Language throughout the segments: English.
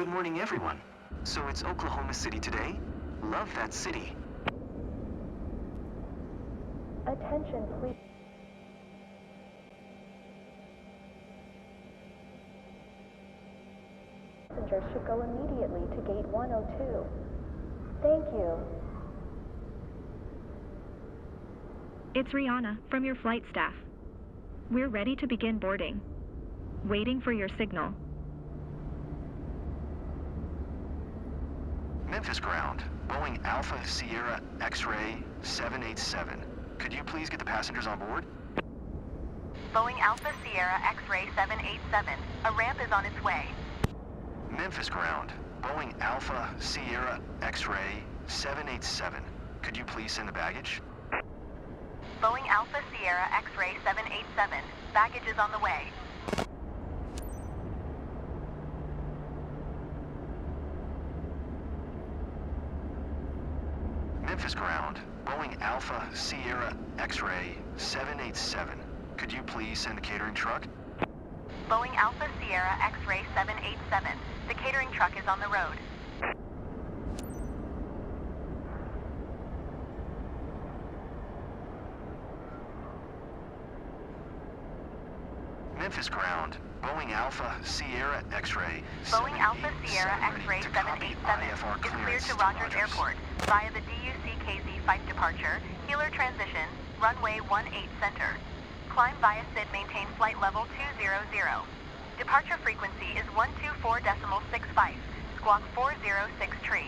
Good morning, everyone. So it's Oklahoma City today? Love that city. Attention, please. Passengers should go immediately to gate 102. Thank you. It's Rihanna from your flight staff. We're ready to begin boarding. Waiting for your signal. Memphis ground, Boeing Alpha Sierra X-Ray 787. Could you please get the passengers on board? Boeing Alpha Sierra X-Ray 787. A ramp is on its way. Memphis ground, Boeing Alpha Sierra X-Ray 787. Could you please send the baggage? Boeing Alpha Sierra X-Ray 787. Baggage is on the way. Memphis ground, Boeing Alpha Sierra X-Ray 787. Could you please send the catering truck? Boeing Alpha Sierra X-Ray 787. The catering truck is on the road. Memphis ground, Boeing Alpha Sierra X-Ray Boeing Alpha Sierra X-Ray 787 is cleared to Rogers Airport via the DUC-KZ 5 departure, healer transition, runway 18 center. Climb via SID, maintain flight level 200. Departure frequency is 124.65, squawk 406 tree.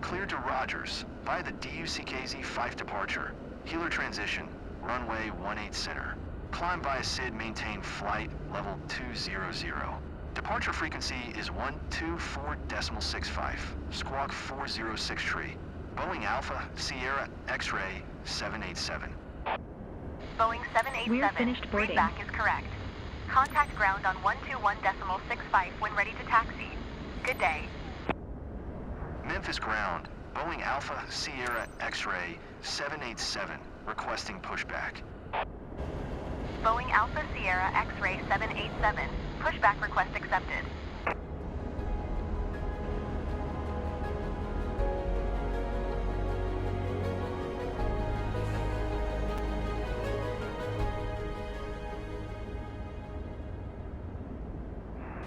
Cleared to Rogers via the DUC-KZ 5 departure, healer transition, runway 18 center. Climb via SID, maintain flight level 200. Departure frequency is 124.65, squawk 406 tree. Boeing Alpha Sierra X-Ray 787. Boeing 787, We're finished boarding. readback is correct. Contact ground on 121.65 when ready to taxi. Good day. Memphis ground, Boeing Alpha Sierra X-Ray 787, requesting pushback. Boeing Alpha Sierra X-Ray 787, pushback request accepted.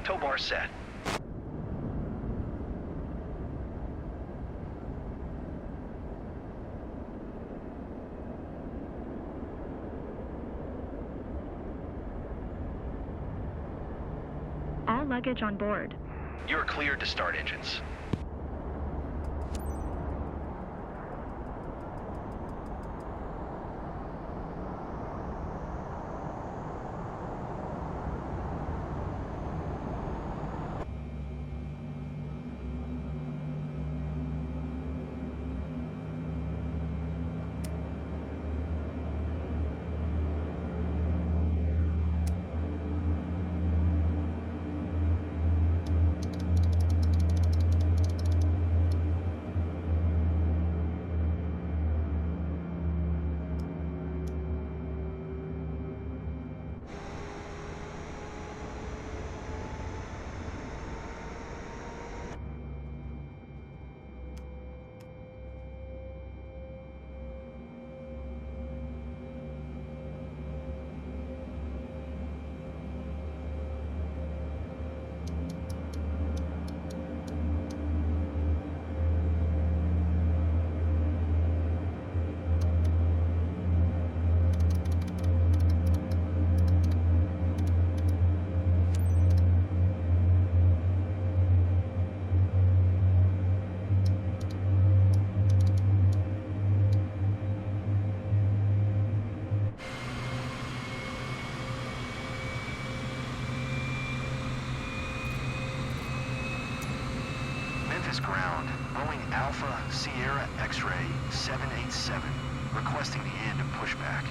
Tow bar set. All luggage on board. You are cleared to start engines. Memphis ground, Boeing Alpha Sierra X-Ray 787, requesting the end of pushback.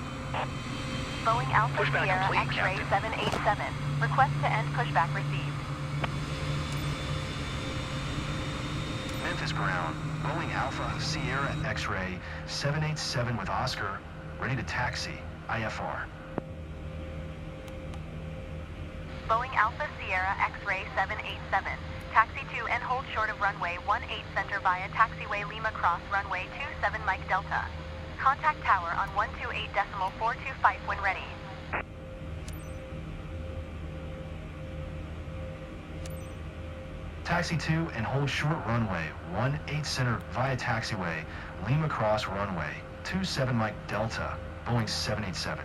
Boeing Alpha Pushback Sierra complete, X-Ray Captain. 787, request to end pushback received. Memphis ground, Boeing Alpha Sierra X-Ray 787 with Oscar, ready to taxi, IFR. Boeing Alpha Sierra X-Ray 787. Taxi to and hold short of runway 18 center via taxiway Lima Cross runway 27 Mike Delta. Contact tower on 128.425 when ready. Taxi to and hold short runway 18 center via taxiway Lima Cross runway 27 Mike Delta, Boeing 787.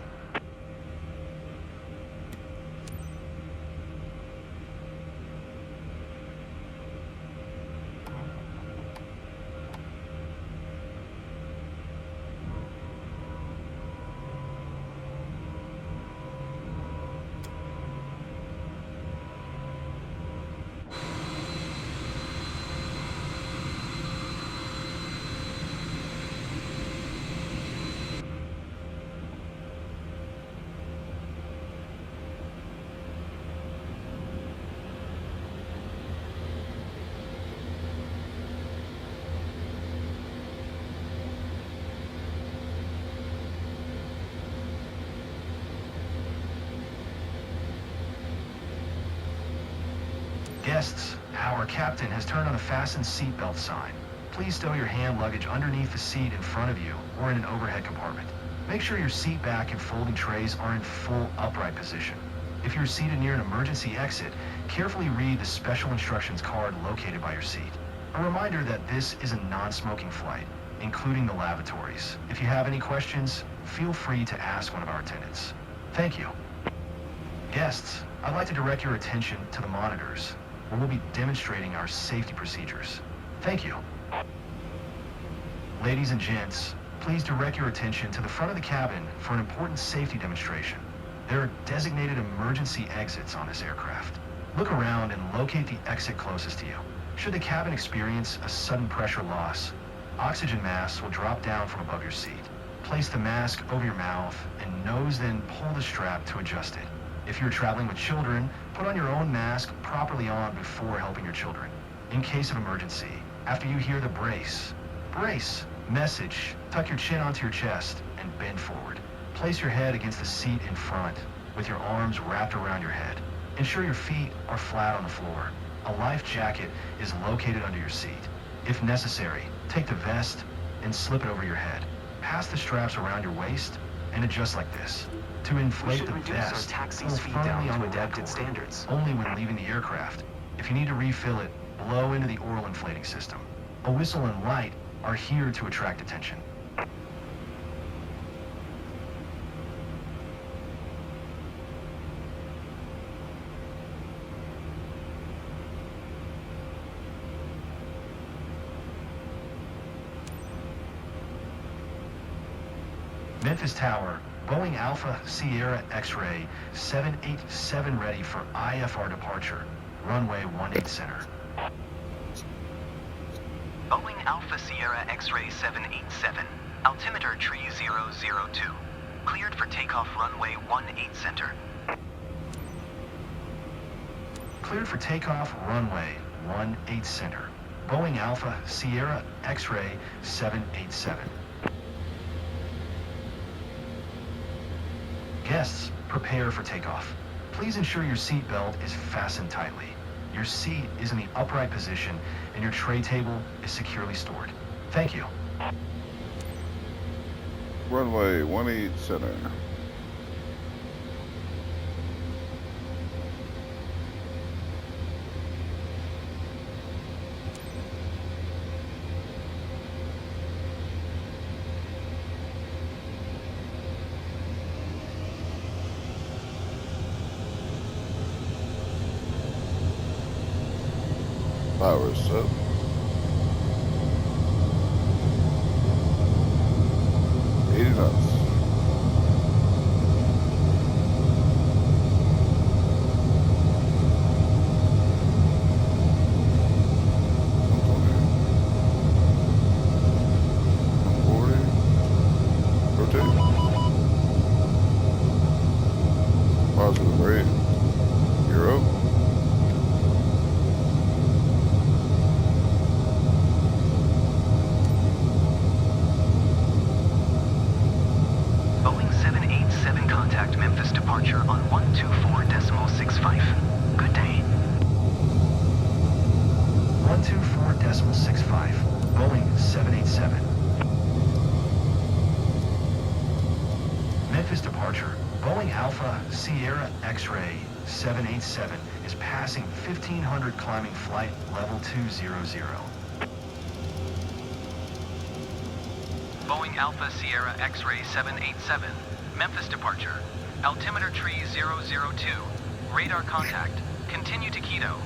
Guests, our captain has turned on the fastened seatbelt sign. Please stow your hand luggage underneath the seat in front of you or in an overhead compartment. Make sure your seat back and folding trays are in full upright position. If you're seated near an emergency exit, carefully read the special instructions card located by your seat. A reminder that this is a non-smoking flight, including the lavatories. If you have any questions, feel free to ask one of our attendants. Thank you. Guests, I'd like to direct your attention to the monitors, where we'll be demonstrating our safety procedures. Thank you. Ladies and gents, please direct your attention to the front of the cabin for an important safety demonstration. There are designated emergency exits on this aircraft. Look around and locate the exit closest to you. Should the cabin experience a sudden pressure loss, oxygen masks will drop down from above your seat. Place the mask over your mouth and nose, then pull the strap to adjust it. If you're traveling with children, put on your own mask properly on before helping your children. In case of emergency, after you hear the brace message, tuck your chin onto your chest and bend forward. Place your head against the seat in front with your arms wrapped around your head. Ensure your feet are flat on the floor. A life jacket is located under your seat. If necessary, take the vest and slip it over your head. Pass the straps around your waist and adjust like this. To inflate the vest, taxi's pull feet firmly down on to the deck adapted standards. only when leaving the aircraft. If you need to refill it, blow into the oral inflating system. A whistle and light are here to attract attention. Memphis Tower, Boeing Alpha Sierra X-Ray 787 ready for IFR departure. Runway 18 center. Boeing Alpha Sierra X-Ray 787. Altimeter tree 002. Cleared for takeoff runway 18 center. Cleared for takeoff runway 18 center. Boeing Alpha Sierra X-Ray 787. Guests, prepare for takeoff. Please ensure your seat belt is fastened tightly. Your seat is in the upright position and your tray table is securely stored. Thank you. Runway 18 center. Power set. Knots. Rotate. Positive rate. You're up. Boeing 787 contact Memphis departure on 124.65. Good day. 124.65. Boeing 787. Memphis departure. Boeing Alpha Sierra X-Ray 787 is passing 1500 climbing flight level 200. Boeing Alpha Sierra X-Ray 787, Memphis departure. Altimeter tree 002. Radar contact. Continue to Quito.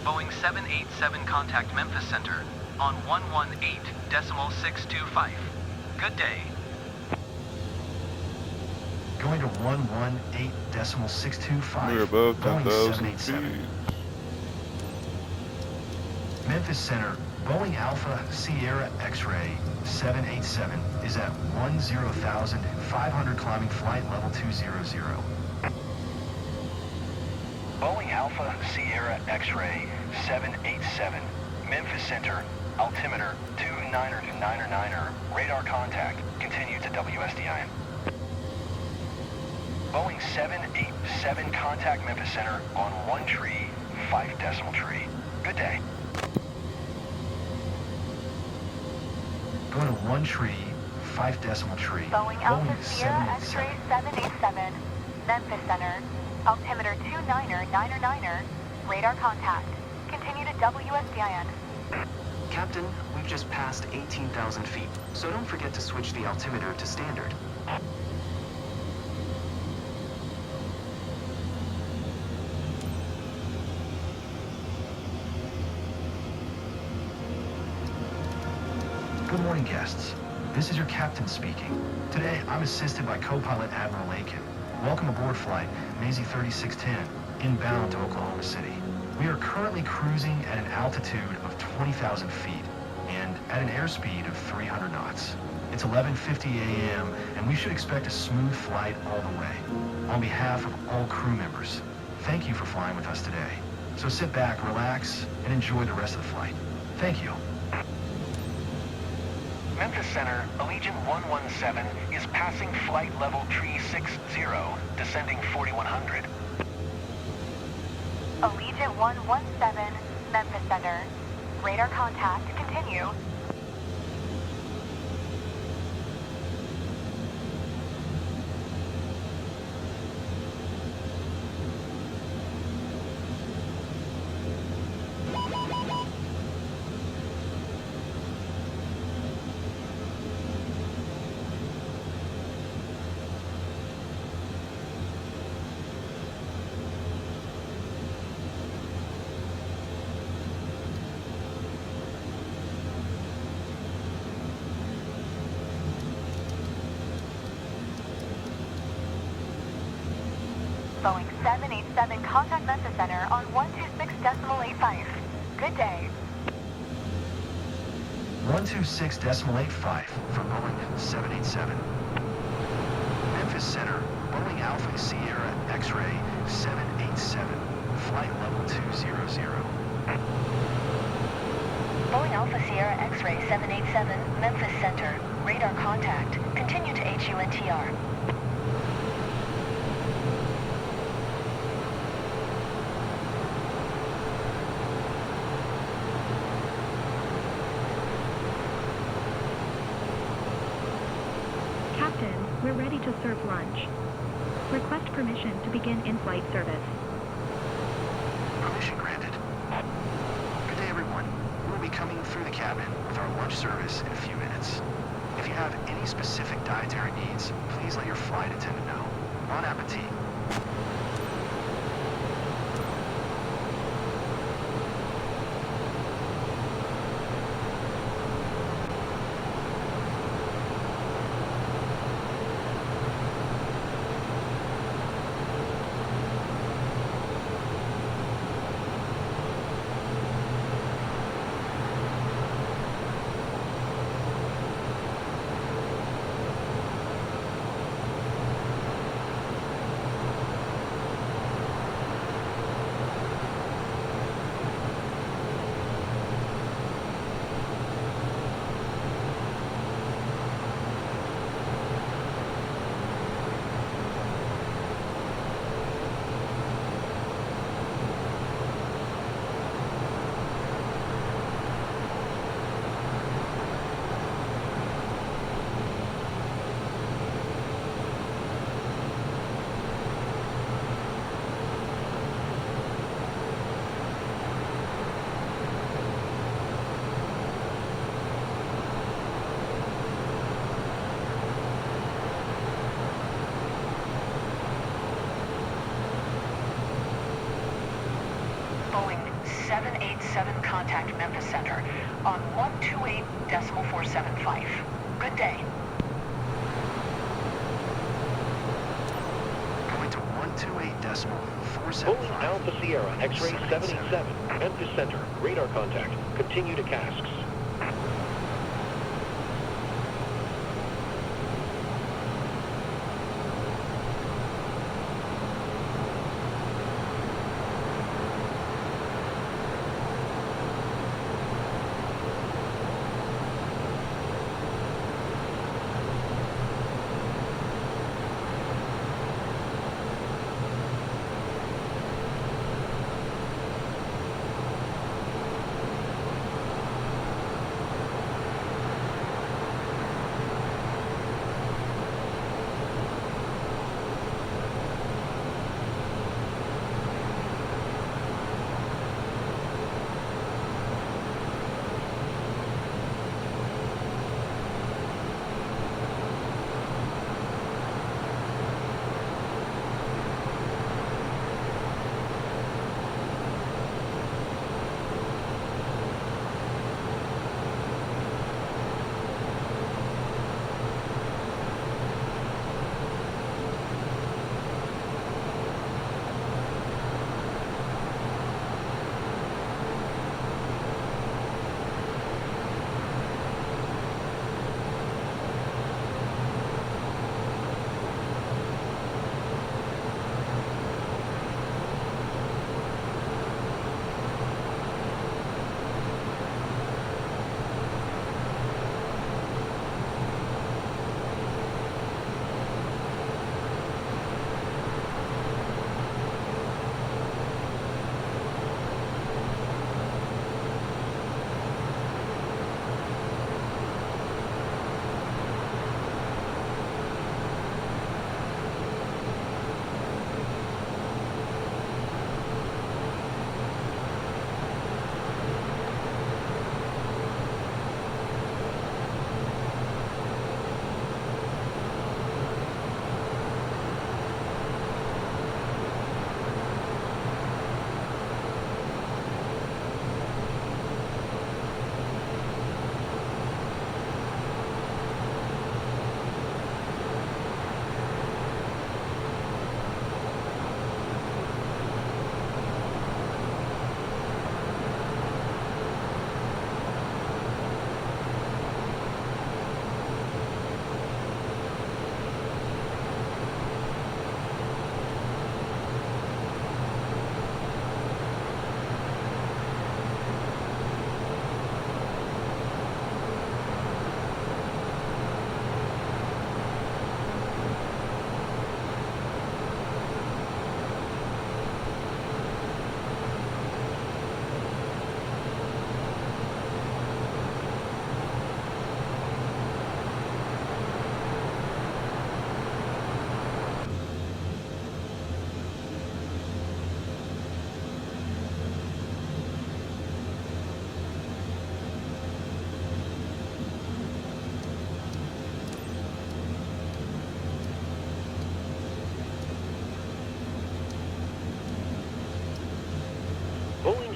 Boeing 787 contact Memphis Center on 118.625. Good day. Going to 118.625. We're above Boeing 10,000 787. feet. Memphis Center, Boeing Alpha Sierra X-Ray 787 is at 10,500 climbing flight level 200. Boeing Alpha Sierra X-Ray 787, Memphis Center, altimeter 299er, radar contact, continue to WSDIN. Boeing 787 contact Memphis Center on 1 tree, 5 decimal tree. Good day. Go to 1 tree, 5 decimal tree. Boeing Alpha Sierra X-Ray 787, Memphis Center, altimeter 299er, radar contact. Continue to WSDIN. Captain, we've just passed 18,000 feet, so don't forget to switch the altimeter to standard. Good morning, guests. This is your captain speaking. Today, I'm assisted by co-pilot Admiral Lakin. Welcome aboard flight Maisie 3610, inbound to Oklahoma City. We are currently cruising at an altitude of 20,000 feet and at an airspeed of 300 knots. It's 11:50 a.m. and we should expect a smooth flight all the way. On behalf of all crew members, thank you for flying with us today. So sit back, relax, and enjoy the rest of the flight. Thank you. Memphis Center, Allegiant 117 is passing flight level tree 60, descending 4100. Allegiant 117, Memphis Center. Radar contact, continue. Boeing 787 contact Memphis Center on 126.85. Good day. 126.85 for Boeing 787. Memphis Center, Boeing Alpha Sierra X-Ray 787, flight level 200. Boeing Alpha Sierra X-Ray 787, Memphis Center. Radar contact. Continue to HUNTR. ready to serve lunch. Request permission to begin in-flight service. Permission granted. Good day, everyone. We'll be coming through the cabin with our lunch service in a few minutes. If you have any specific dietary needs, please let your flight attendant know. Bon appetit. Boeing 787 contact Memphis Center on 128.475. Good day. Going to 128.475. Boeing Alpha Sierra X-ray 787, Memphis Center, radar contact. Continue to casks.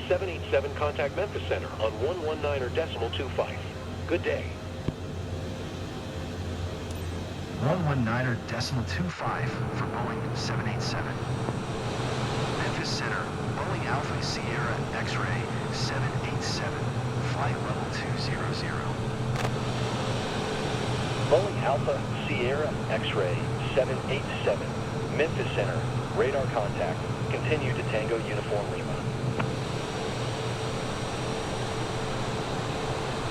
787, contact Memphis Center on 119.25. Good day. 119.25 for Boeing 787. Memphis Center, Boeing Alpha Sierra X-Ray 787, flight level 200. Boeing Alpha Sierra X-Ray 787, Memphis Center, radar contact. Continue to Tango Uniform Lima.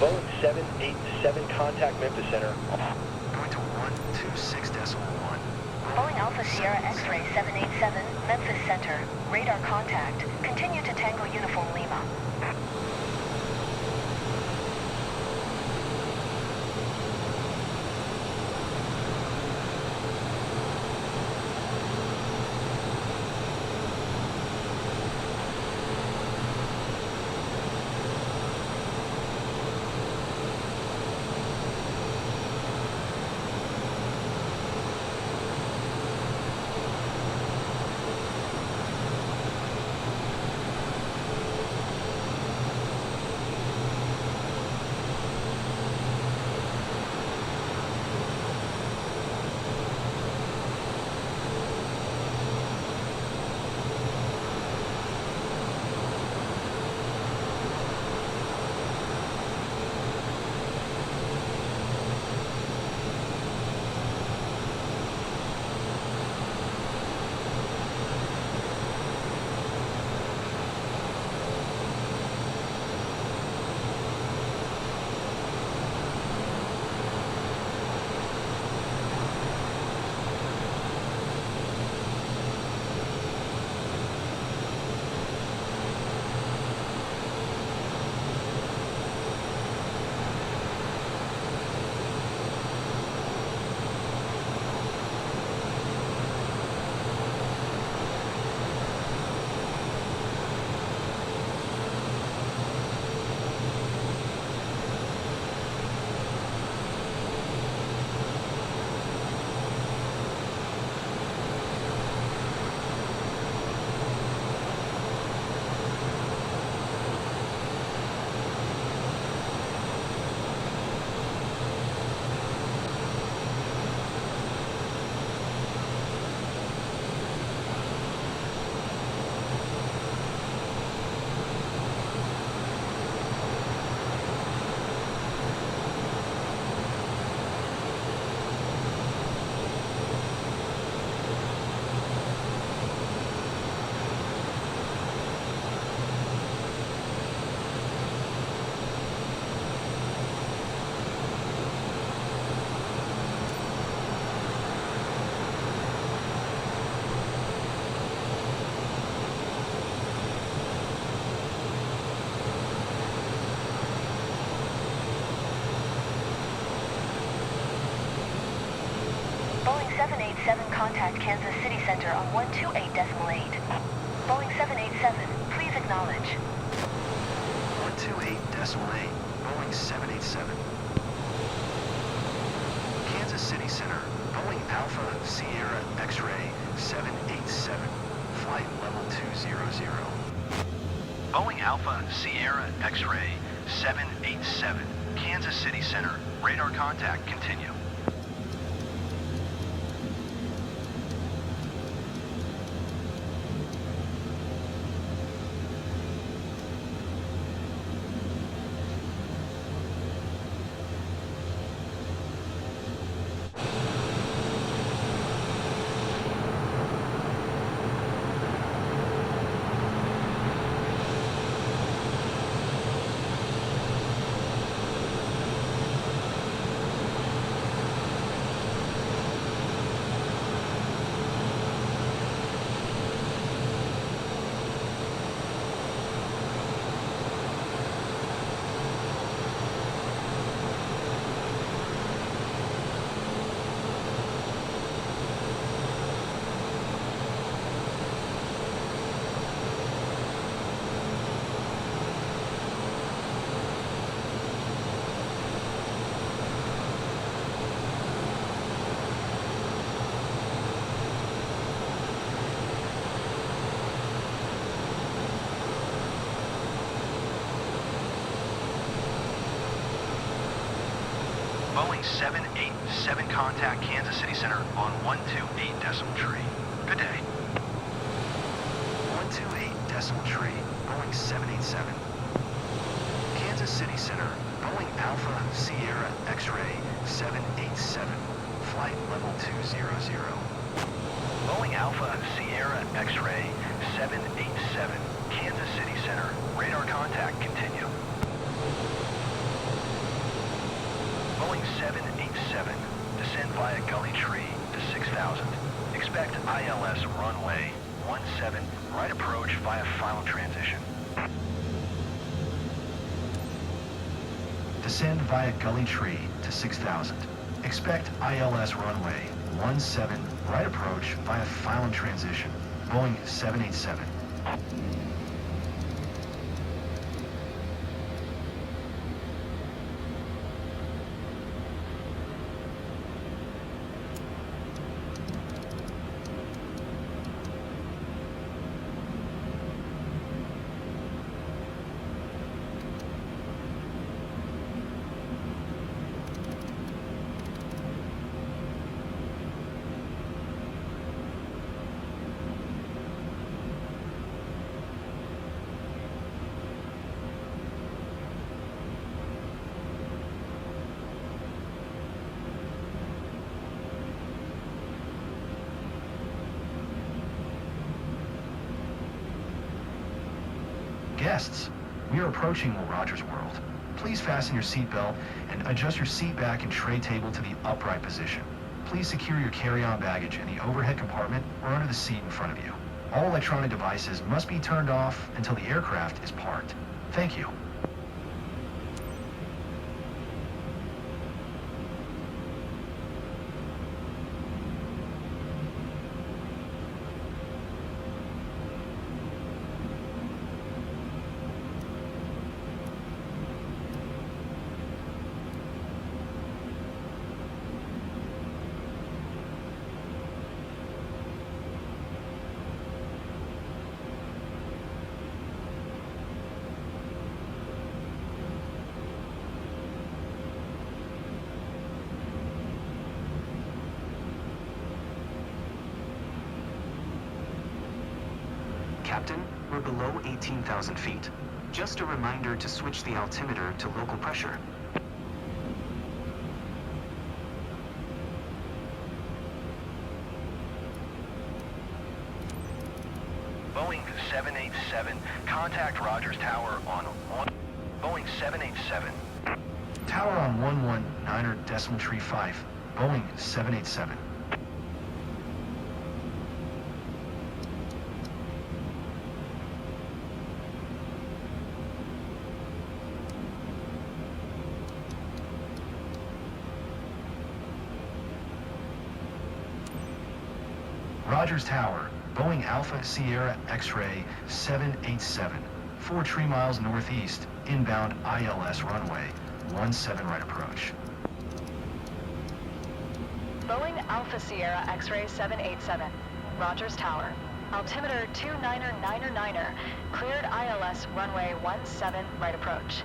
Boeing 787, contact Memphis Center. Going to 126.1. Boeing Alpha Sierra X-Ray 787, Memphis Center. Radar contact. Continue to Tango Uniform Lima. Boeing 787, contact Kansas City Center on 128.8. Boeing 787, please acknowledge. 128.8, Boeing 787. Kansas City Center, Boeing Alpha Sierra X-Ray 787, flight level 200. Boeing Alpha Sierra X-Ray 787, Kansas City Center, radar contact continue. 787 contact Kansas City Center on 128 decimal tree. Good day. 128 decimal tree, Boeing 787. Kansas City Center, Boeing Alpha Sierra X-Ray 787, flight level 200. Boeing Alpha Sierra X-Ray 787, Kansas City Center, radar contact continue. Boeing 787, descend via Gully Tree to 6,000. Expect ILS runway 17, right approach via final transition. Descend via Gully Tree to 6,000. Expect ILS runway 17, right approach via final transition. Boeing 787. Guests, we are approaching Will Rogers World. Please fasten your seatbelt and adjust your seat back and tray table to the upright position. Please secure your carry-on baggage in the overhead compartment or under the seat in front of you. All electronic devices must be turned off until the aircraft is parked. Thank you. Captain, we're below 18,000 feet. Just a reminder to switch the altimeter to local pressure. Boeing 787, contact Rogers Tower on Boeing 787. Tower on 119 decimal tree 5, Boeing 787. Rogers Tower, Boeing Alpha Sierra X-Ray 787, 4 miles northeast, inbound ILS runway 17 right approach. Boeing Alpha Sierra X-Ray 787, Rogers Tower. Altimeter 299er, cleared ILS runway 17 right approach.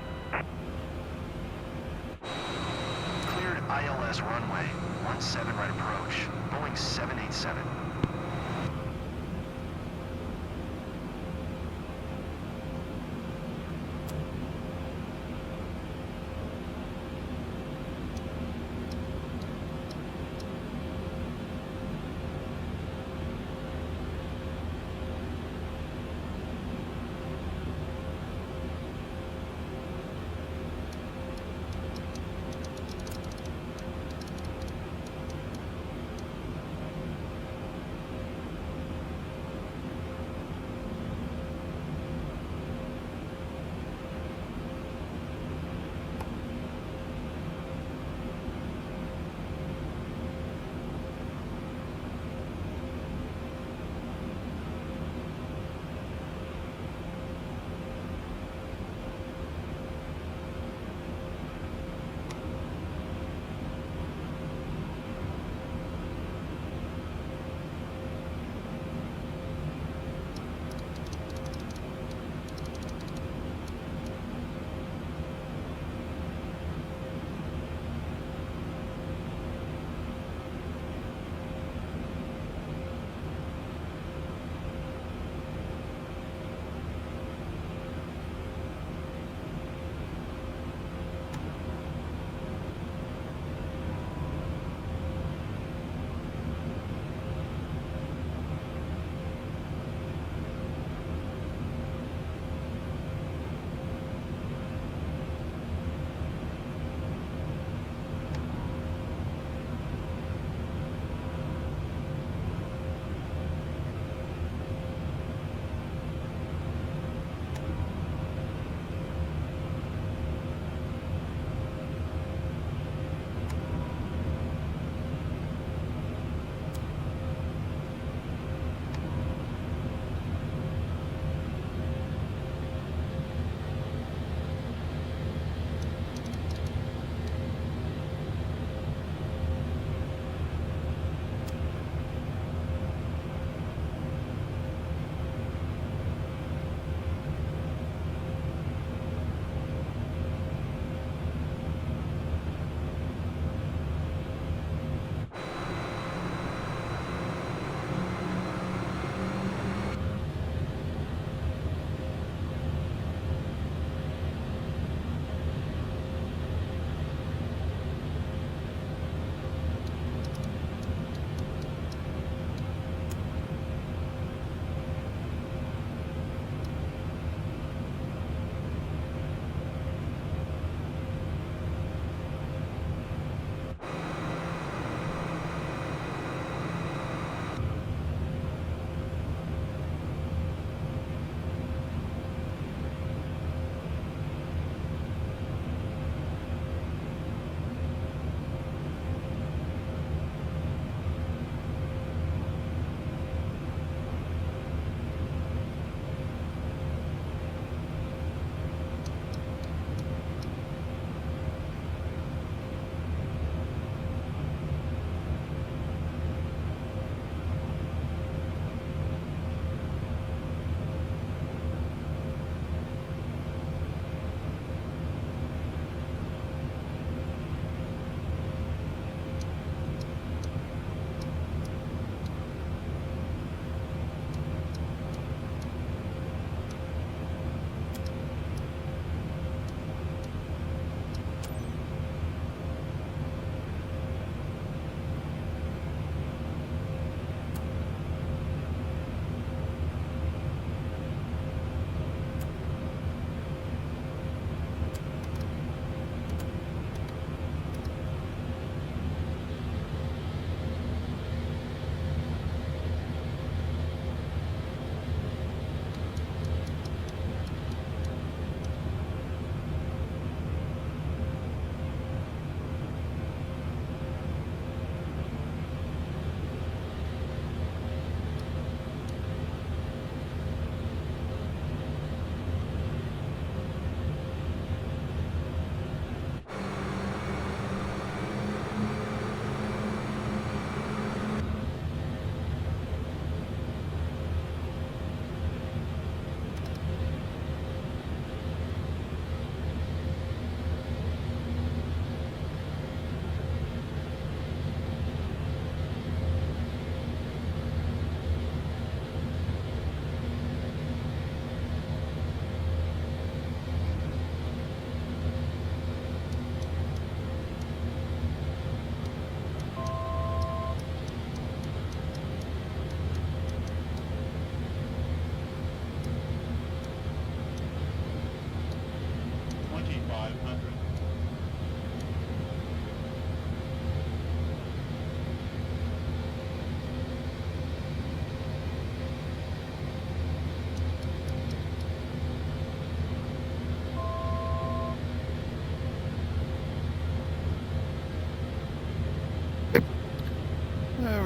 Cleared ILS runway 17 right approach, Boeing 787.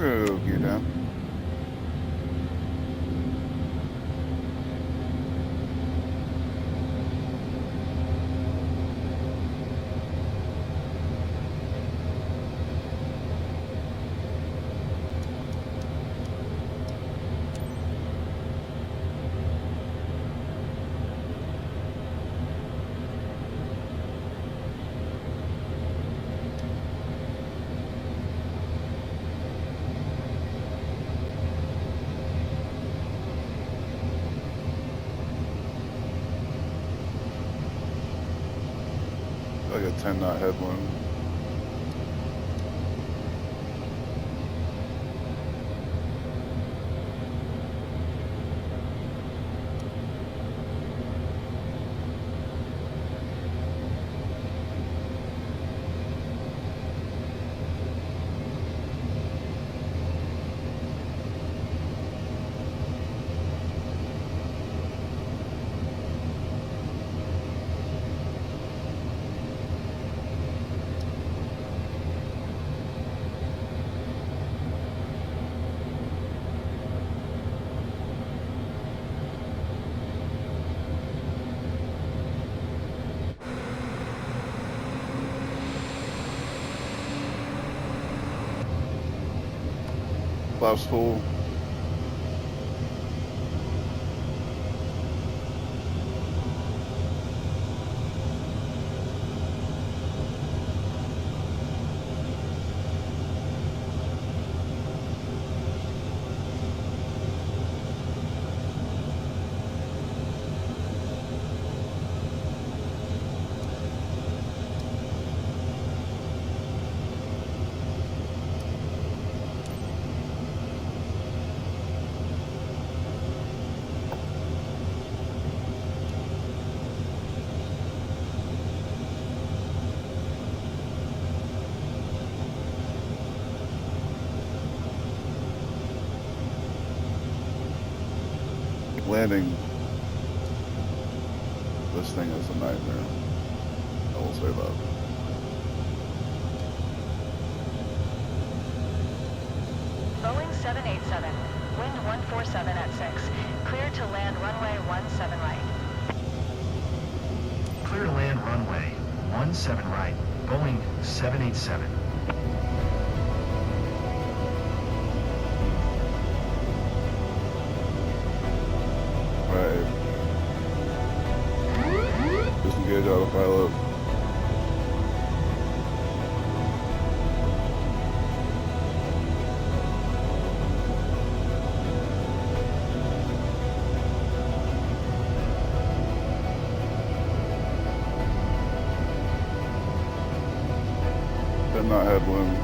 gonna go gear down. Like a 10 knot headwind. Flaps full. Landing this thing is a nightmare. I will say that. Boeing 787, wind 147 at 6. Clear to land runway 17 right. Clear to land runway 17 right, Boeing 787. Right. Disengage autopilot. Did not headwind.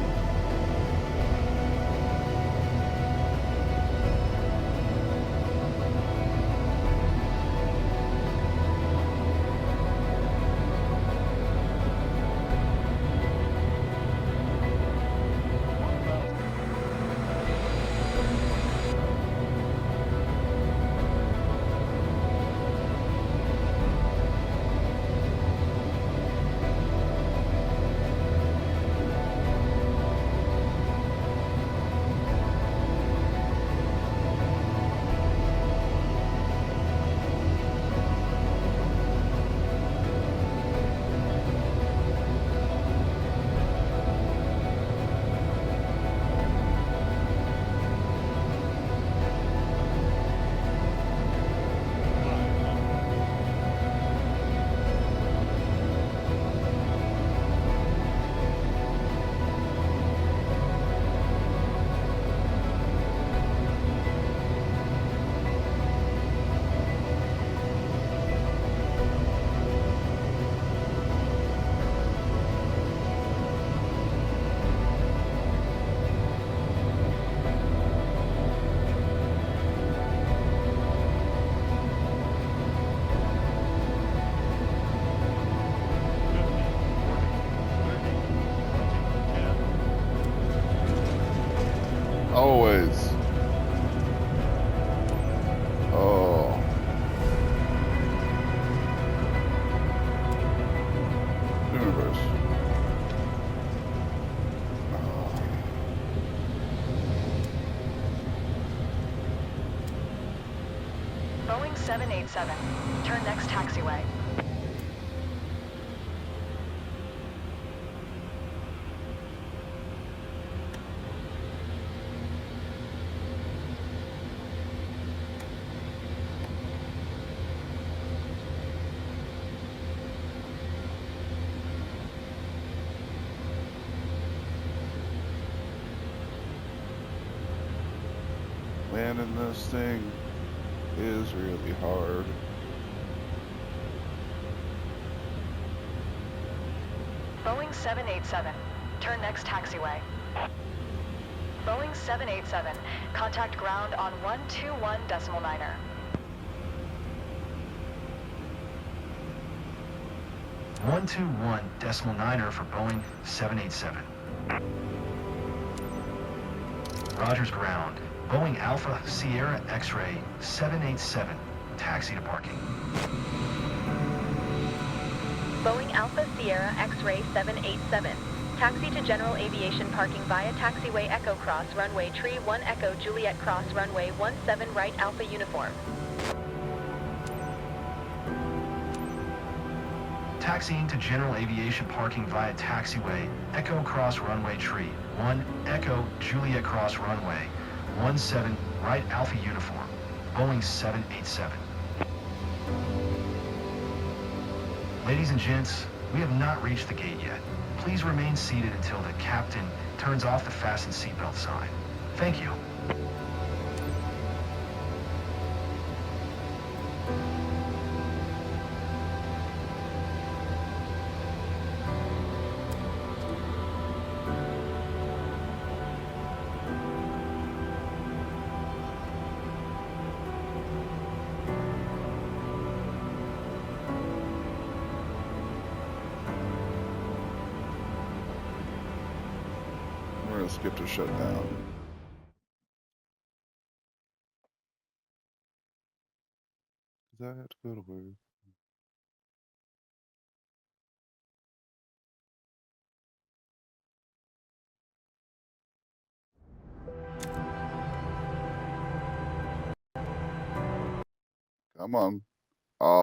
Always. Oh. Universe. Oh. 787. Turn next taxiway. Landing this thing is really hard. Boeing 787. Turn next taxiway. Boeing 787. Contact ground on 121.9er. 121.9er for Boeing 787. Rogers ground. Boeing Alpha Sierra X-ray 787. Taxi to parking. Boeing Alpha Sierra X-ray 787. Taxi to general aviation parking via taxiway Echo Cross runway Tree 1 Echo Juliet Cross runway 17 right Alpha uniform. Taxiing to general aviation parking via taxiway Echo Cross runway Tree 1 Echo Juliet Cross runway 17 right Alpha uniform. Boeing 787. Ladies and gents, we have not reached the gate yet. Please remain seated until the captain turns off the fasten seatbelt sign. Thank you. We're gonna skip to shutdown. Cause I have to go to work. Come on. Oh.